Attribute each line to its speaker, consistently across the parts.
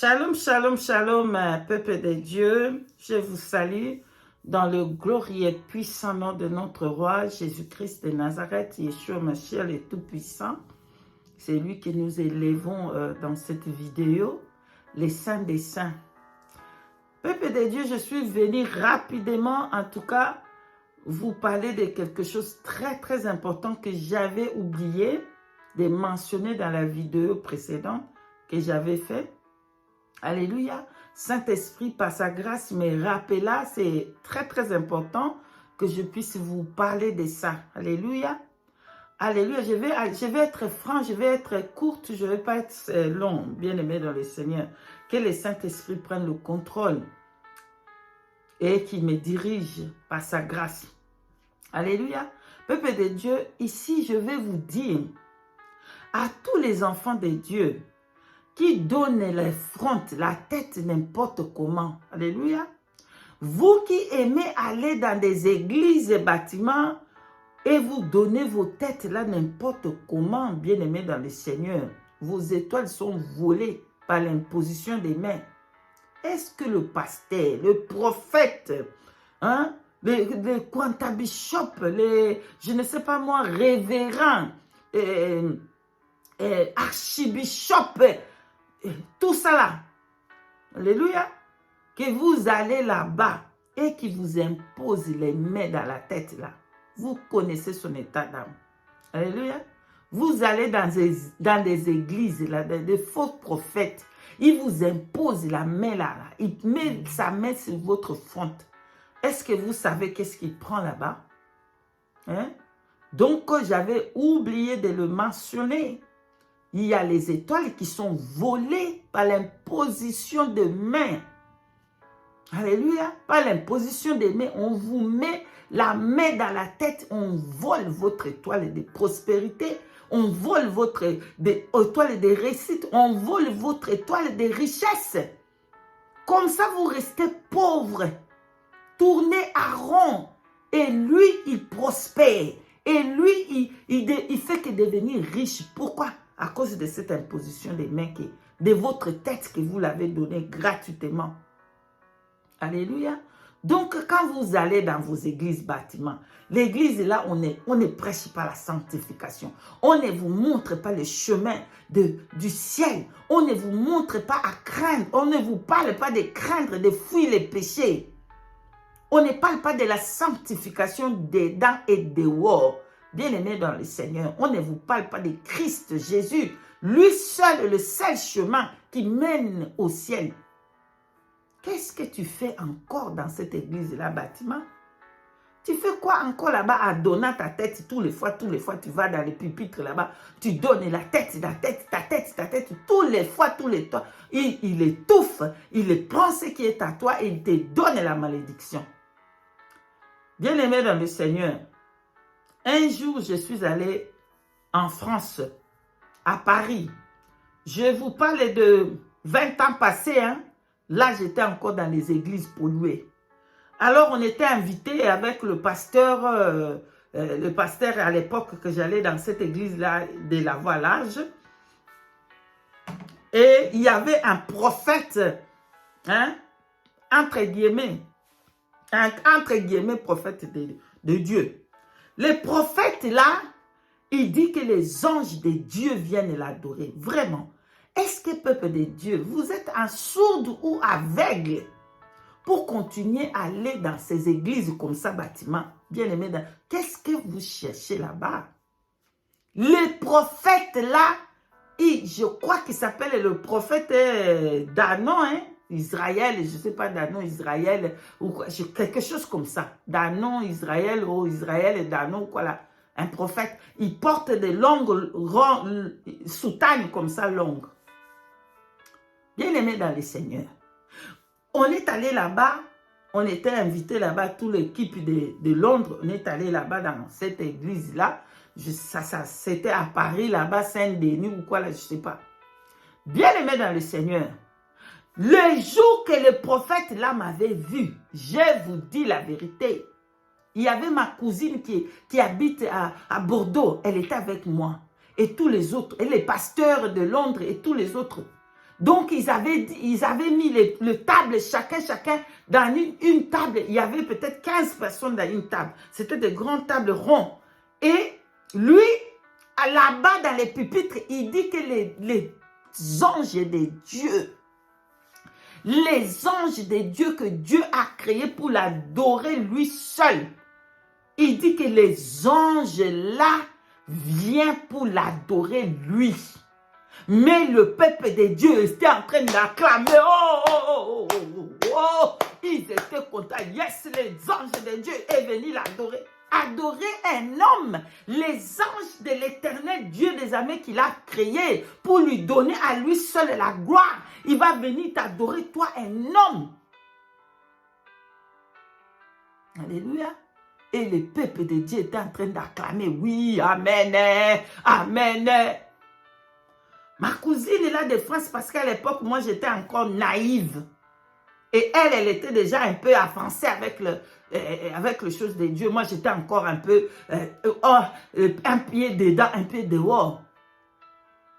Speaker 1: Shalom, shalom, shalom, peuple de Dieu. Je vous salue dans le glorieux et puissant nom de notre roi Jésus-Christ de Nazareth, Yeshua Mashiach le Tout-Puissant. C'est lui que nous élevons dans cette vidéo, les saints des saints. Peuple de Dieu, je suis venu rapidement, en tout cas, vous parler de quelque chose de très important que j'avais oublié de mentionner dans la vidéo précédente que j'avais faite. Alléluia. Saint-Esprit, par sa grâce, me rappela, c'est très important que je puisse vous parler de ça. Alléluia. Alléluia. Je vais être franc, je vais être courte, je ne vais pas être long, bien-aimé dans le Seigneur. Que le Saint-Esprit prenne le contrôle et qu'il me dirige par sa grâce. Alléluia. Peuple de Dieu, ici, je vais vous dire à tous les enfants de Dieu qui donnent les frontes, la tête n'importe comment. Alléluia. Vous qui aimez aller dans des églises et bâtiments et vous donnez vos têtes là n'importe comment, bien-aimés dans le Seigneur, vos étoiles sont volées par l'imposition des mains. Est-ce que le pasteur, le prophète, les quantabishop, les, je ne sais pas moi, révérends, archibishop, tout ça là, alléluia, que vous allez là-bas et qui vous impose les mains dans la tête là, vous connaissez son état d'âme, alléluia. Vous allez dans des églises là, des faux prophètes, il vous impose la main là, il met sa main sur votre front. Est-ce que vous savez qu'est-ce qu'il prend là-bas? Donc j'avais oublié de le mentionner. Il y a les étoiles qui sont volées par l'imposition de mains. Alléluia. Par l'imposition des mains, on vous met la main dans la tête, on vole votre étoile de prospérité, on vole votre étoile de réussite, on vole votre étoile de richesse. Comme ça, vous restez pauvre, tournez à rond. Et lui, il prospère. Et lui, il fait que devenir riche. Pourquoi? À cause de cette imposition des mains, de votre tête que vous l'avez donnée gratuitement. Alléluia. Donc, quand vous allez dans vos églises, bâtiments, l'église là, on ne prêche pas la sanctification. On ne vous montre pas le chemin du ciel. On ne vous montre pas à craindre. On ne vous parle pas de craindre, de fuir les péchés. On ne parle pas de la sanctification dedans et dehors. Bien-aimés dans le Seigneur, on ne vous parle pas de Christ Jésus. Lui seul, le seul chemin qui mène au ciel. Qu'est-ce que tu fais encore dans cette église-là, bâtiment? Tu fais quoi encore là-bas à donner ta tête tous les fois, tu vas dans les pupitres là-bas, tu donnes ta tête, tous les fois, il étouffe, il prend ce qui est à toi et il te donne la malédiction. Bien-aimé dans le Seigneur, un jour, je suis allé en France, à Paris. Je vous parle de 20 ans passés. Là, j'étais encore dans les églises polluées. Alors, on était invités avec le pasteur à l'époque que j'allais dans cette église-là de la Voie large. Et il y avait un prophète, entre guillemets, prophète de Dieu. Le prophète là, il dit que les anges de Dieu viennent l'adorer. Vraiment. Est-ce que peuple de Dieu, vous êtes un sourd ou aveugle pour continuer à aller dans ces églises comme ça, bâtiments? Bien-aimés, qu'est-ce que vous cherchez là-bas? Le prophète là, je crois qu'il s'appelle le prophète Danon, Israël, je ne sais pas, Danon, Israël, ou quoi, quelque chose comme ça. Danon, Israël, ou Israël, Danon, quoi là. Un prophète, il porte des longues soutanes comme ça, longues. Bien-aimé dans le Seigneur. On est allé là-bas, on était invité là-bas, toute l'équipe de Londres, on est allé là-bas dans cette église-là. C'était à Paris, là-bas, Saint-Denis ou quoi là, je ne sais pas. Bien-aimé dans le Seigneur. Le jour que le prophète là m'avait vu, je vous dis la vérité. Il y avait ma cousine qui habite à Bordeaux, elle était avec moi. Et tous les autres, et les pasteurs de Londres et tous les autres. Donc, ils avaient mis le table, chacun, dans une table. Il y avait peut-être 15 personnes dans une table. C'était de grandes tables rondes. Et lui, là-bas, dans les pupitres, il dit que les anges de Dieu, les anges de Dieu que Dieu a créés pour l'adorer lui seul, il dit que les anges là viennent pour l'adorer lui. Mais le peuple de Dieu était en train d'acclamer. Oh, oh, oh, oh, oh, oh. Ils étaient contents. Yes, les anges de Dieu est venu l'adorer. Adorer un homme. Les anges de l'éternel Dieu des armées qu'il a créé pour lui donner à lui seul la gloire. Il va venir t'adorer, toi, un homme. Alléluia. Et le peuple de Dieu était en train d'acclamer. Oui, amen, amen. Ma cousine est là de France parce qu'à l'époque, moi, j'étais encore naïve. Et elle était déjà un peu avancée avec les choses de Dieu. Moi, j'étais encore un peu, un pied dedans, un pied dehors.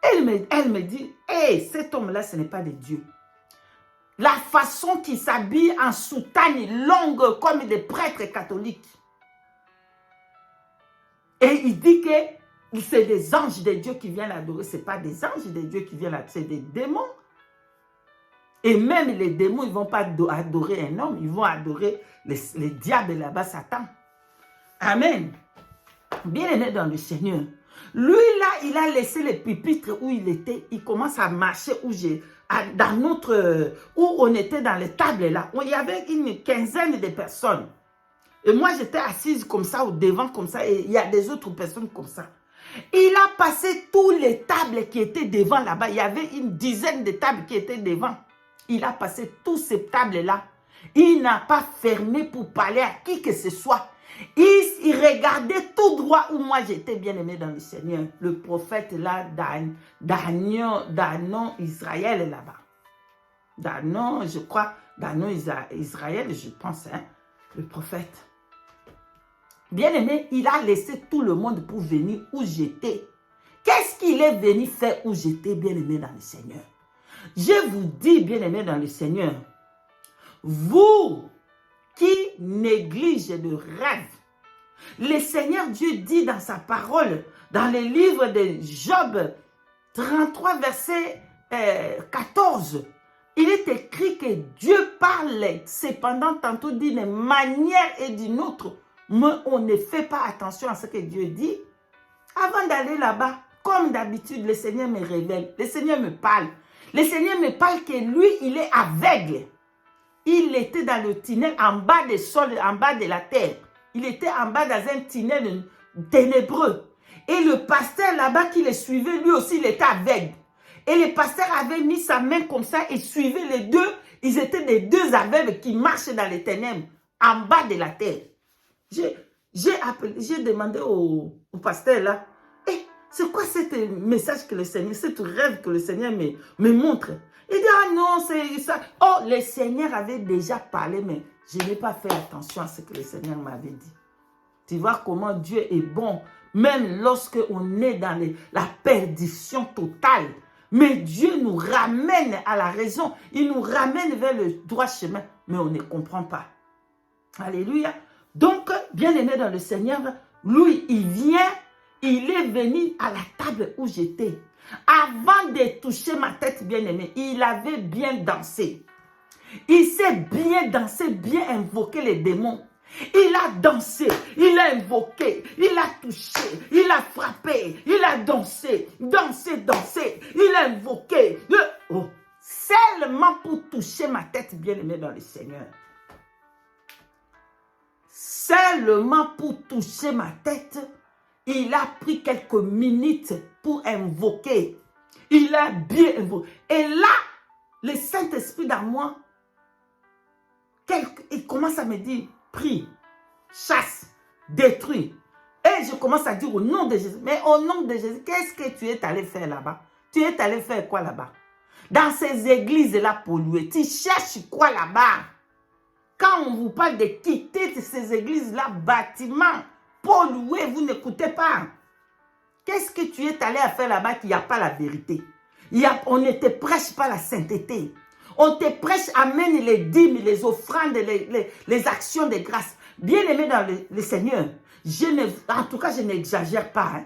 Speaker 1: Elle me dit, hey, cet homme-là, ce n'est pas de Dieu. La façon qu'il s'habille en soutane longue comme des prêtres catholiques. Et il dit que c'est des anges de Dieu qui viennent l'adorer. Ce n'est pas des anges de Dieu qui viennent l'adorer, c'est des démons. Et même les démons, ils ne vont pas adorer un homme, ils vont adorer les diables là-bas, Satan. Amen. Bien-aimé dans le Seigneur. Lui, là, il a laissé les pupitres où il était. Il commence à marcher où on était dans les tables là. Où il y avait une quinzaine de personnes. Et moi, j'étais assise comme ça, au devant comme ça. Et il y a des autres personnes comme ça. Il a passé toutes les tables qui étaient devant là-bas. Il y avait une dizaine de tables qui étaient devant. Il a passé toutes ces tables-là. Il n'a pas fermé pour parler à qui que ce soit. Il regardait tout droit où moi j'étais bien aimé dans le Seigneur. Le prophète là, Danon Israël là-bas. Danon, je crois, Danon Israël, je pense, hein, le prophète. Bien aimé, il a laissé tout le monde pour venir où j'étais. Qu'est-ce qu'il est venu faire où j'étais, bien aimé dans le Seigneur? Je vous dis, bien aimé dans le Seigneur, vous qui négligez le rêve, le Seigneur Dieu dit dans sa parole, dans le livre de Job 33, verset 14, il est écrit que Dieu parle, cependant tantôt d'une manière et d'une autre, mais on ne fait pas attention à ce que Dieu dit. Avant d'aller là-bas, comme d'habitude, le Seigneur me révèle, le Seigneur me parle. Le Seigneur me parle que lui, il est aveugle. Il était dans le tunnel en bas des sols, en bas de la terre. Il était en bas dans un tunnel ténébreux. Et le pasteur là-bas qui le suivait, lui aussi, il était aveugle. Et le pasteur avait mis sa main comme ça et suivait les deux. Ils étaient des deux aveugles qui marchaient dans les ténèbres, en bas de la terre. J'ai demandé au pasteur là, c'est quoi ce message que le Seigneur, ce rêve que le Seigneur me montre? Il dit, ah non, c'est ça. Oh, le Seigneur avait déjà parlé, mais je n'ai pas fait attention à ce que le Seigneur m'avait dit. Tu vois comment Dieu est bon, même lorsque on est dans la perdition totale. Mais Dieu nous ramène à la raison. Il nous ramène vers le droit chemin, mais on ne comprend pas. Alléluia. Donc, bien-aimé dans le Seigneur, lui, il est venu à la table où j'étais. Avant de toucher ma tête, bien-aimé, il avait bien dansé. Il s'est bien dansé, bien invoqué les démons. Il a dansé, il a invoqué, il a touché, il a frappé, il a dansé, dansé. Il a invoqué. Seulement pour toucher ma tête, bien-aimé dans le Seigneur. Seulement pour toucher ma tête, il a pris quelques minutes pour invoquer. Il a bien invoqué. Et là, le Saint-Esprit dans moi, il commence à me dire, prie, chasse, détruis. Et je commence à dire au nom de Jésus. Mais au nom de Jésus, qu'est-ce que tu es allé faire là-bas? Tu es allé faire quoi là-bas? Dans ces églises-là polluées, tu cherches quoi là-bas? Quand on vous parle de quitter ces églises-là, bâtiments pollués, vous n'écoutez pas. Qu'est-ce que tu es allé à faire là-bas qu'il n'y a pas la vérité? On ne te prêche pas la sainteté. On te prêche, amène les dîmes, les offrandes, les actions de grâce. Bien-aimé dans le Seigneur, en tout cas, je n'exagère pas. Hein.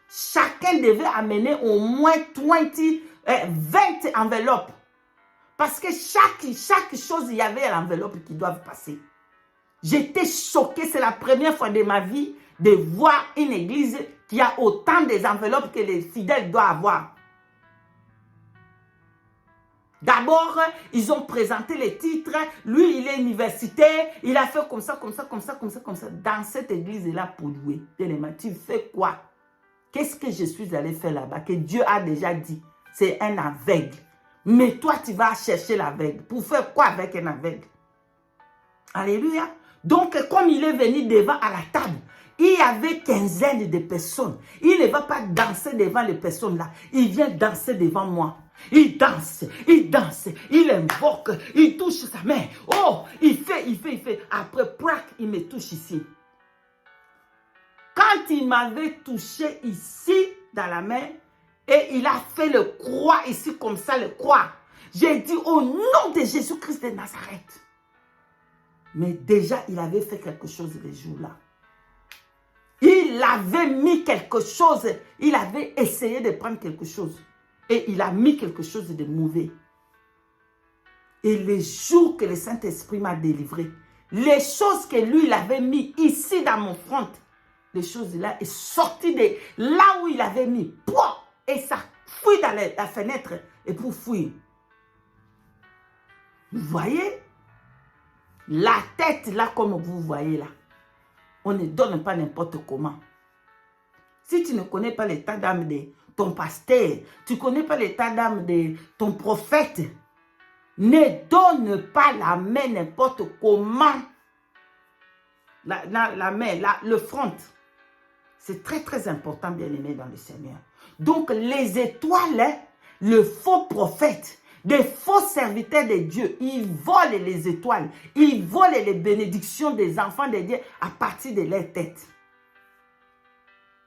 Speaker 1: Chacun devait amener au moins 20 enveloppes. Parce que chaque chose, il y avait l'enveloppe qui doivent passer. J'étais choquée, c'est la première fois de ma vie de voir une église qui a autant des enveloppes que les fidèles doivent avoir. D'abord, ils ont présenté les titres. Lui, il est universitaire. Il a fait comme ça, comme ça, comme ça, comme ça, comme ça. Dans cette église-là pour louer. Tu fais quoi? Qu'est-ce que je suis allé faire là-bas? Que Dieu a déjà dit. C'est un aveugle. Mais toi, tu vas chercher l'aveugle. Pour faire quoi avec un aveugle? Alléluia. Donc, comme il est venu devant à la table, il y avait quinzaine de personnes. Il ne va pas danser devant les personnes là. Il vient danser devant moi. Il danse, il invoque, il touche sa main. Oh, il fait. Après, prac, il me touche ici. Quand il m'avait touché ici, dans la main, et il a fait le croix ici, comme ça, le croix. J'ai dit au nom de Jésus-Christ de Nazareth. Mais déjà, il avait fait quelque chose le jour-là. Il avait mis quelque chose. Il avait essayé de prendre quelque chose. Et il a mis quelque chose de mauvais. Et le jour que le Saint-Esprit m'a délivré, les choses que lui, il avait mis ici dans mon front, les choses-là est sorti de là où il avait mis. Pouah, et ça fuit dans la fenêtre et pour fuir. Vous voyez? La tête là, comme vous voyez là, on ne donne pas n'importe comment. Si tu ne connais pas l'état d'âme de ton pasteur, tu ne connais pas l'état d'âme de ton prophète, ne donne pas la main n'importe comment. La main, le front. C'est très très important, bien aimé dans le Seigneur. Donc les étoiles, le faux prophète, des faux serviteurs de Dieu, ils volent les étoiles, ils volent les bénédictions des enfants de Dieu à partir de leur tête.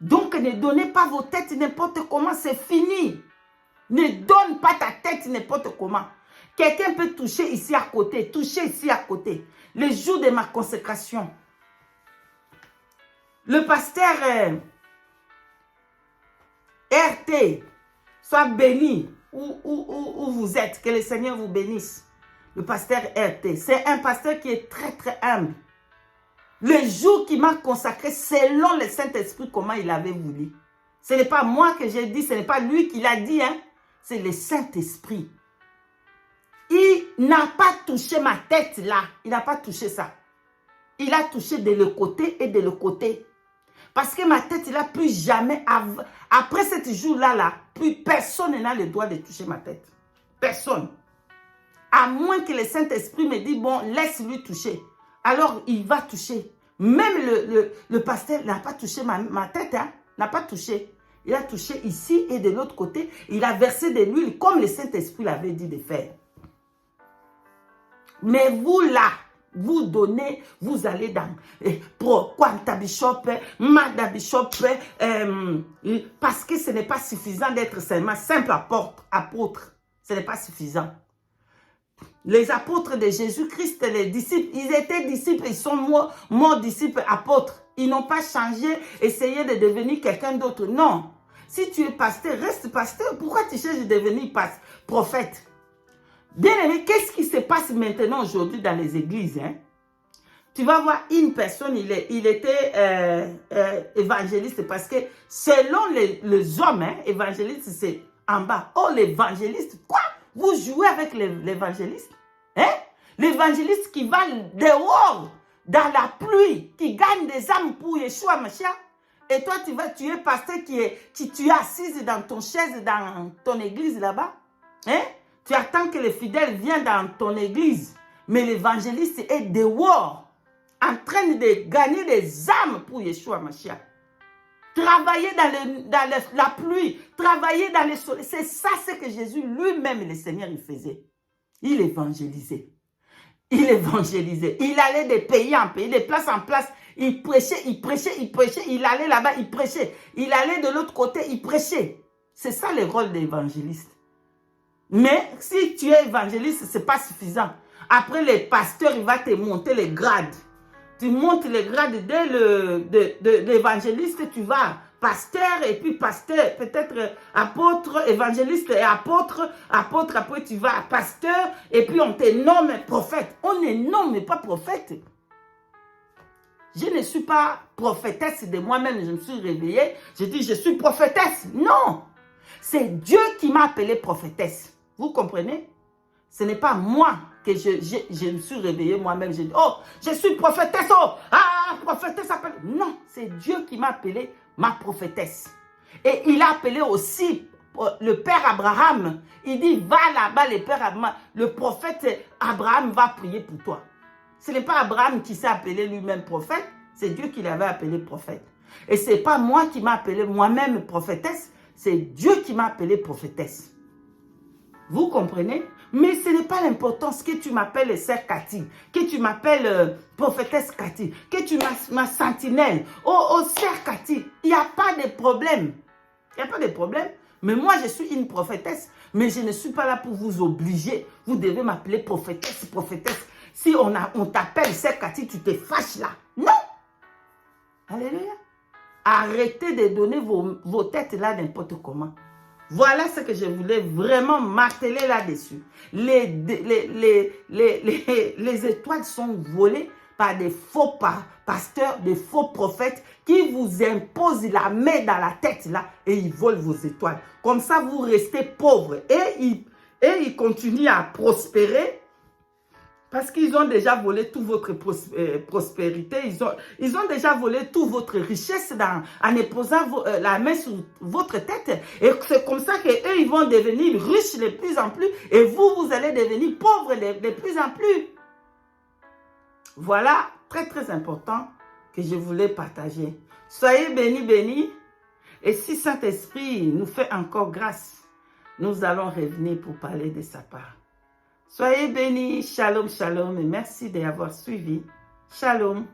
Speaker 1: Donc ne donnez pas vos têtes n'importe comment, c'est fini. Ne donne pas ta tête n'importe comment. Quelqu'un peut toucher ici à côté, toucher ici à côté. Le jour de ma consécration, le pasteur RT soit béni où vous êtes, que le Seigneur vous bénisse. Le pasteur RT, c'est un pasteur qui est très très humble. Le jour qu'il m'a consacré, selon le Saint-Esprit, comment il avait voulu. Ce n'est pas moi que j'ai dit, ce n'est pas lui qui l'a dit, hein? C'est le Saint-Esprit. Il n'a pas touché ma tête là, il n'a pas touché ça. Il a touché de le côté et de le côté. Parce que ma tête, il a plus jamais, après ce jour-là, plus personne n'a le droit de toucher ma tête. Personne. À moins que le Saint-Esprit me dise, bon, laisse-lui toucher. Alors, il va toucher. Même le pasteur n'a pas touché ma tête, hein, n'a pas touché. Il a touché ici et de l'autre côté. Il a versé de l'huile comme le Saint-Esprit l'avait dit de faire. Mais vous là, vous donnez, vous allez dans Quanta Bishop, Mada Bishop, parce que ce n'est pas suffisant d'être seulement simple apôtre. Ce n'est pas suffisant. Les apôtres de Jésus-Christ, les disciples, ils étaient disciples, ils sont morts disciples, apôtres. Ils n'ont pas changé, essayé de devenir quelqu'un d'autre. Non. Si tu es pasteur, reste pasteur. Pourquoi tu cherches de devenir prophète? Bien aimé, qu'est-ce qui se passe maintenant aujourd'hui dans les églises, hein? Tu vas voir une personne, il était évangéliste parce que selon les hommes, hein, évangéliste c'est en bas. Oh, l'évangéliste, quoi? Vous jouez avec l'évangéliste? Hein? L'évangéliste qui va dehors, dans la pluie, qui gagne des âmes pour Yeshua Mashiach. Et toi, tu es pasteur tu es assise dans ton chaise, dans ton église là-bas. Hein? Tu attends que les fidèles viennent dans ton église. Mais l'évangéliste est dehors, en train de gagner des âmes pour Yeshua Mashiach. Travailler dans la pluie, travailler dans le soleil. C'est ça ce que Jésus lui-même, le Seigneur, il faisait. Il évangélisait. Il évangélisait. Il allait de pays en pays, de place en place. Il prêchait, il prêchait, il prêchait. Il allait là-bas, il prêchait. Il allait de l'autre côté, il prêchait. C'est ça le rôle de l'évangéliste. Mais si tu es évangéliste, ce n'est pas suffisant. Après, les pasteurs, il va te monter les grades. Tu montes les grades dès l'évangéliste, tu vas pasteur, et puis pasteur, peut-être apôtre, évangéliste et apôtre, après tu vas pasteur, et puis on te nomme prophète. On ne nomme pas prophète. Je ne suis pas prophétesse de moi-même, je me suis réveillée, je dis je suis prophétesse. Non, c'est Dieu qui m'a appelée prophétesse. Vous comprenez? Ce n'est pas moi que je me suis réveillée moi-même. Je dis, oh, je suis prophétesse. Oh, prophétesse appelle. Non, c'est Dieu qui m'a appelée ma prophétesse. Et il a appelé aussi le père Abraham. Il dit, va là-bas, le prophète Abraham va prier pour toi. Ce n'est pas Abraham qui s'est appelé lui-même prophète, c'est Dieu qui l'avait appelé prophète. Et ce n'est pas moi qui m'a appelé moi-même prophétesse, c'est Dieu qui m'a appelé prophétesse. Vous comprenez? Mais ce n'est pas l'importance que tu m'appelles sœur Cathy, que tu m'appelles prophétesse Cathy, que tu m'as sentinelle. Oh, sœur Cathy, il n'y a pas de problème. Il n'y a pas de problème. Mais moi, je suis une prophétesse, mais je ne suis pas là pour vous obliger. Vous devez m'appeler prophétesse, prophétesse. Si on t'appelle sœur Cathy, tu te fâches là. Non. Alléluia. Arrêtez de donner vos têtes là n'importe comment. Voilà ce que je voulais vraiment marteler là-dessus. Les étoiles sont volées par des faux pasteurs, des faux prophètes qui vous imposent la main dans la tête là et ils volent vos étoiles. Comme ça, vous restez pauvres et ils continuent à prospérer. Parce qu'ils ont déjà volé toute votre prospérité. Ils ont déjà volé toute votre richesse en imposant la main sur votre tête. Et c'est comme ça qu'eux, ils vont devenir riches de plus en plus. Et vous allez devenir pauvres de plus en plus. Voilà, très très important que je voulais partager. Soyez bénis, bénis. Et si Saint-Esprit nous fait encore grâce, nous allons revenir pour parler de sa part. Soyez bénis, shalom, shalom, et merci d'avoir suivi. Shalom.